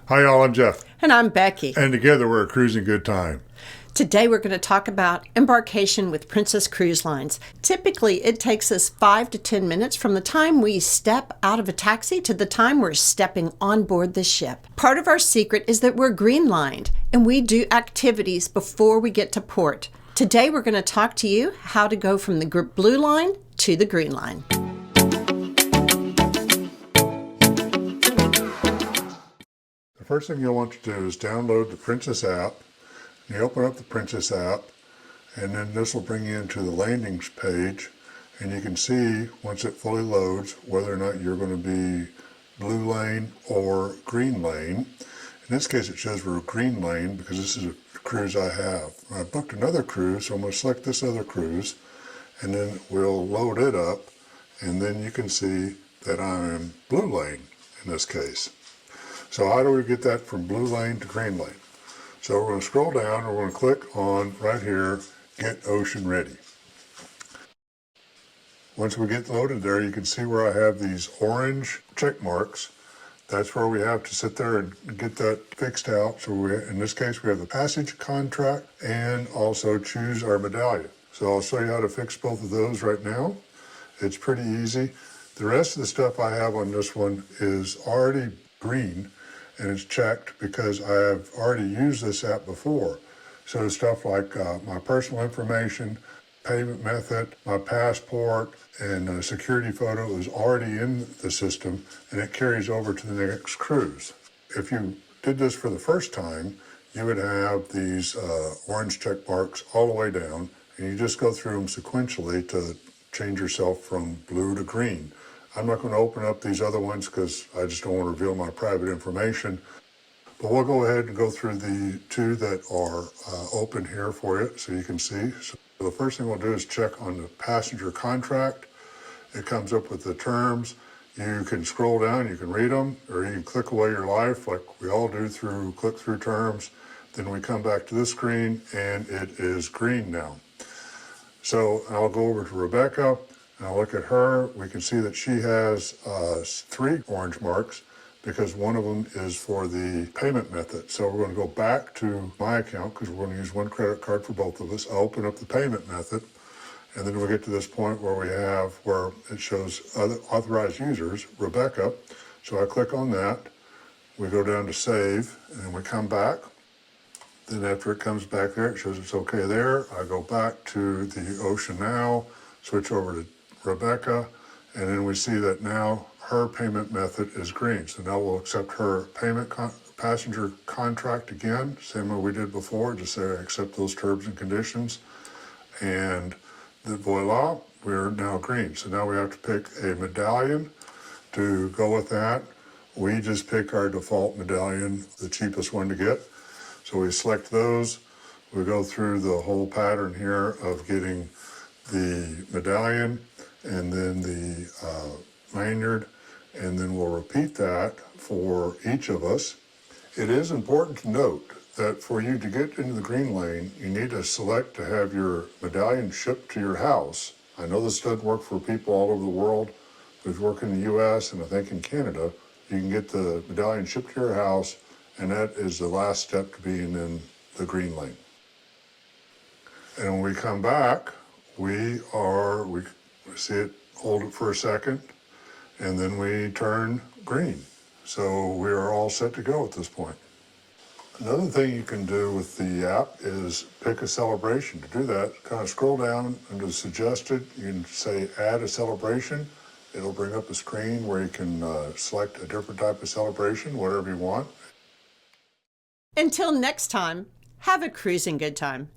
Hi, y'all. I'm Jeff. And I'm Becky. And together we're a cruising good time. Today we're going to talk about embarkation with Princess Cruise Lines. Typically, it takes us 5 to 10 minutes from the time we step out of a taxi to the time we're stepping on board the ship. Part of our secret is that we're green lined and we do activities before we get to port. Today we're going to talk to you how to go from the blue line to the green line. The first thing you'll want to do is download the Princess app. You open up the Princess app, and then this will bring you into the landings page, and you can see once it fully loads whether or not you're going to be blue lane or green lane. In this case it shows we're green lane because this is a cruise I have. I booked another cruise, so I'm going to select this other cruise, and then we'll load it up, and then you can see that I'm blue lane in this case. So how do we get that from blue lane to green lane? So we're going to scroll down and we're going to click on right here, Get Ocean Ready. Once we get loaded there, you can see where I have these orange check marks. That's where we have to sit there and get that fixed out. So in this case, we have the passage contract and also choose our medallion. So I'll show you how to fix both of those right now. It's pretty easy. The rest of the stuff I have on this one is already green, and it's checked because I have already used this app before. So stuff like my personal information, payment method, my passport, and security photo is already in the system, and it carries over to the next cruise. If you did this for the first time, you would have these orange check marks all the way down, and you just go through them sequentially to change yourself from blue to green. I'm not going to open up these other ones because I just don't want to reveal my private information. But we'll go ahead and go through the two that are open here for you so you can see. So the first thing we'll do is check on the passenger contract. It comes up with the terms. You can scroll down, you can read them, or you can click away your life like we all do through click through terms. Then we come back to this screen and it is green now. So I'll go over to Rebecca. Now look at her, we can see that she has 3 orange marks because one of them is for the payment method. So we're going to go back to my account because we're going to use one credit card for both of us. I'll open up the payment method, and then we'll get to this point where it shows other authorized users, Rebecca. So I click on that, we go down to save, and then we come back. Then after it comes back there, it shows it's okay there. I go back to the Ocean Now, switch over to Rebecca, and then we see that now her payment method is green. So now we'll accept her passenger contract again, same way we did before, just say I accept those terms and conditions. And voila, we're now green. So now we have to pick a medallion to go with that. We just pick our default medallion, the cheapest one to get. So we select those. We go through the whole pattern here of getting the medallion and then the lanyard, and then we'll repeat that for each of us. It is important to note that for you to get into the green lane, you need to select to have your medallion shipped to your house. I know this doesn't work for people all over the world, but if you work in the US and I think in Canada, you can get the medallion shipped to your house, and that is the last step to being in the green lane. And when we come back, we see it, hold it for a second, and then we turn green. So we are all set to go at this point. Another thing you can do with the app is pick a celebration. To do that, kind of scroll down under suggested, you can say add a celebration. It'll bring up a screen where you can select a different type of celebration, whatever you want. Until next time, have a cruising good time.